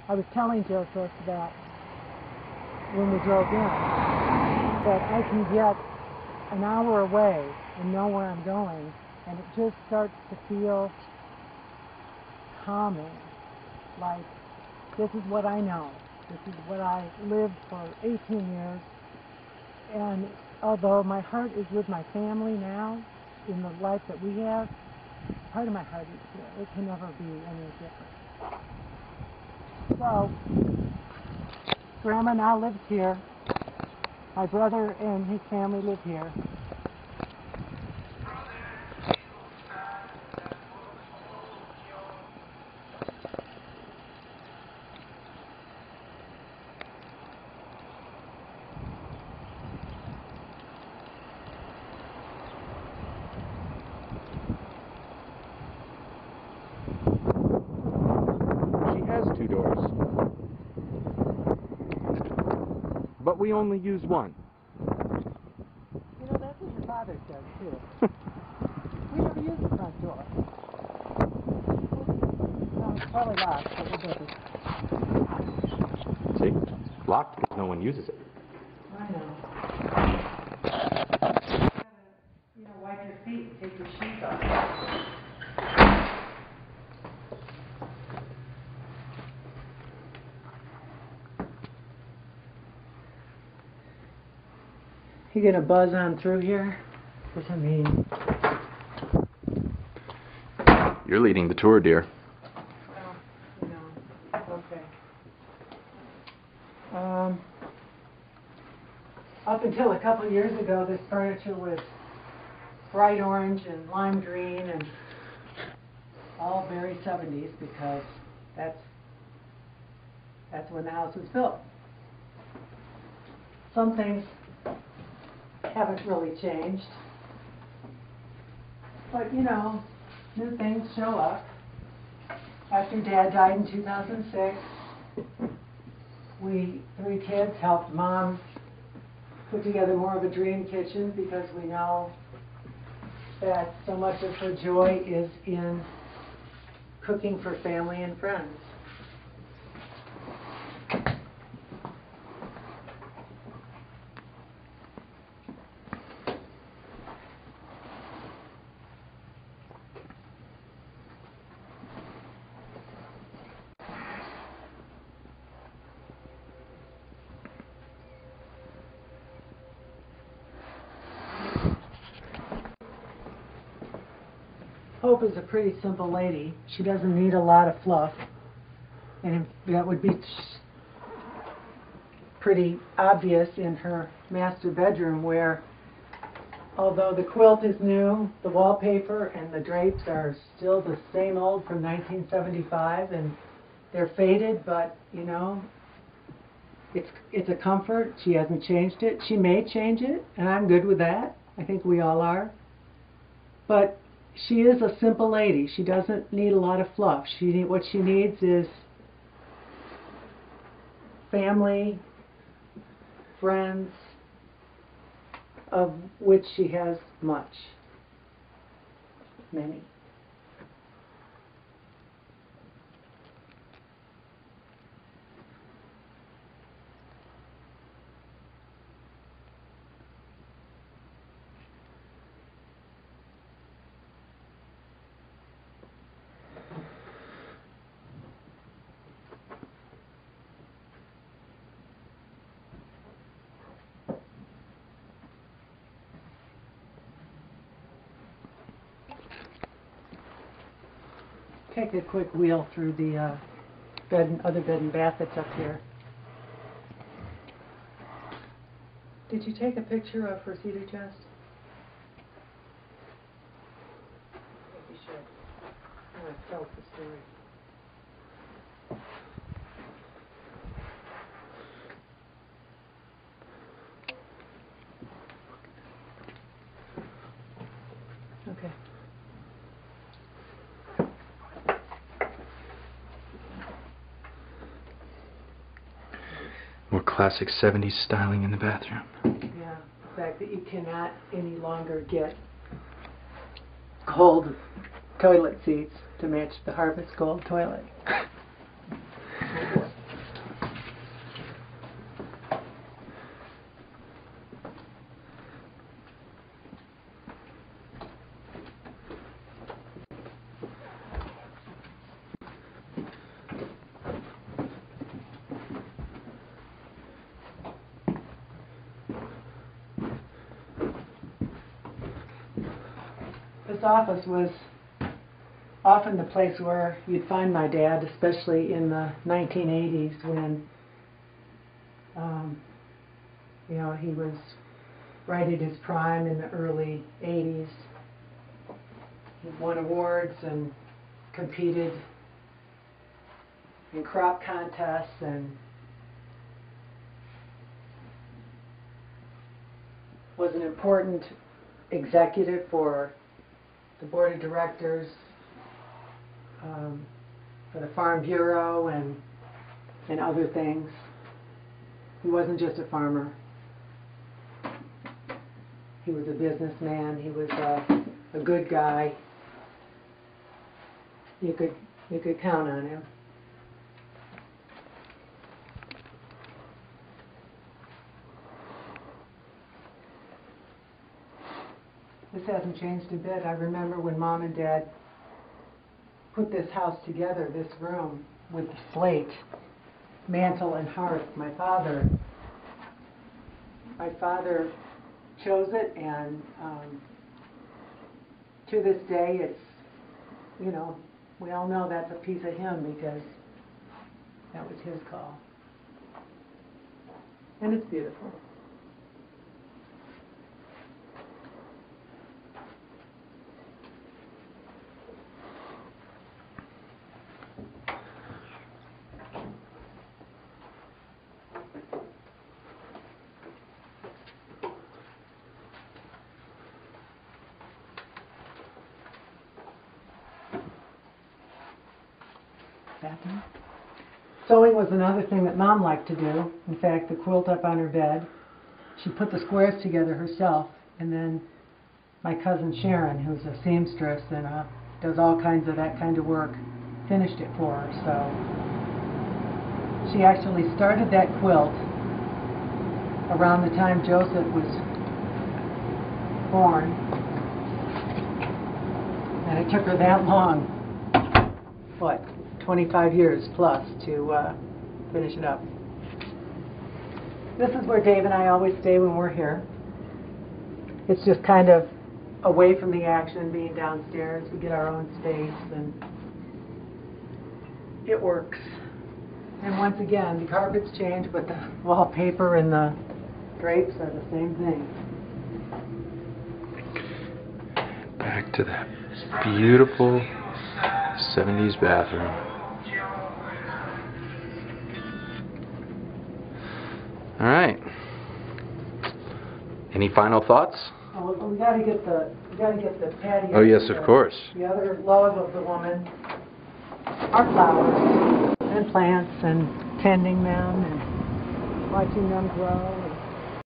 I was telling Joseph that when we drove in, that I can get an hour away and know where I'm going, and it just starts to feel calming. Like, this is what I know. This is what I lived for 18 years. And although my heart is with my family now, in the life that we have, part of my heart is here. It can never be any different. So, Grandma now lives here. My brother and his family live here. She has two doors, but we only use one. You know, that's what your father says, too. We never use the front door. Well, it's probably locked, but we're busy. See? Locked because no one uses it. I know. You know, wipe your feet and take your shoes off. You gonna buzz on through here? What's that mean? You're leading the tour, dear. Well, you know, okay. Up until a couple of years ago, this furniture was bright orange and lime green and all very 70s, because that's when the house was built. Some things haven't really changed, but you know, new things show up. After Dad died in 2006, we three kids helped Mom put together more of a dream kitchen, because we know that so much of her joy is in cooking for family and friends. Hope is a pretty simple lady. She doesn't need a lot of fluff, and that would be pretty obvious in her master bedroom, where although the quilt is new, the wallpaper and the drapes are still the same old from 1975, and they're faded, but you know, it's a comfort. She hasn't changed it. She may change it, and I'm good with that. I think we all are. But she is a simple lady. She doesn't need a lot of fluff. What she needs is family, friends, of which she has much. Many. Take a quick wheel through the other bed and bath that's up here. Did you take a picture of her cedar chest? I think you should. I felt the story. Okay. More classic 70s styling in the bathroom. Yeah, the fact that you cannot any longer get gold toilet seats to match the Harvest Gold toilet. Oh boy. this office was often the place where you'd find my dad, especially in the 1980s when, you know, he was right at his prime in the early 80s. He won awards and competed in crop contests and was an important executive for the board of directors, for the Farm Bureau and other things. He wasn't just a farmer. He was a businessman. He was a good guy. You could count on him. This hasn't changed a bit. I remember when Mom and Dad put this house together, this room, with the slate, mantle and hearth. My father chose it, and to this day it's, you know, we all know that's a piece of him because that was his call. And it's beautiful. Bathroom. Sewing was another thing that Mom liked to do. In fact, the quilt up on her bed, she put the squares together herself, and then my cousin Sharon, who's a seamstress and does all kinds of that kind of work, finished it for her. So she actually started that quilt around the time Joseph was born, and it took her that long, what, 25 years plus to finish it up. This is where Dave and I always stay when we're here. It's just kind of away from the action, being downstairs. We get our own space, and it works. And once again, the carpets change, but the wallpaper and the drapes are the same thing. Back to that beautiful 70s bathroom. All right. Any final thoughts? Oh, we got to get the patio. Oh yes, of course. The other love of the woman are flowers and plants and tending them and watching them grow.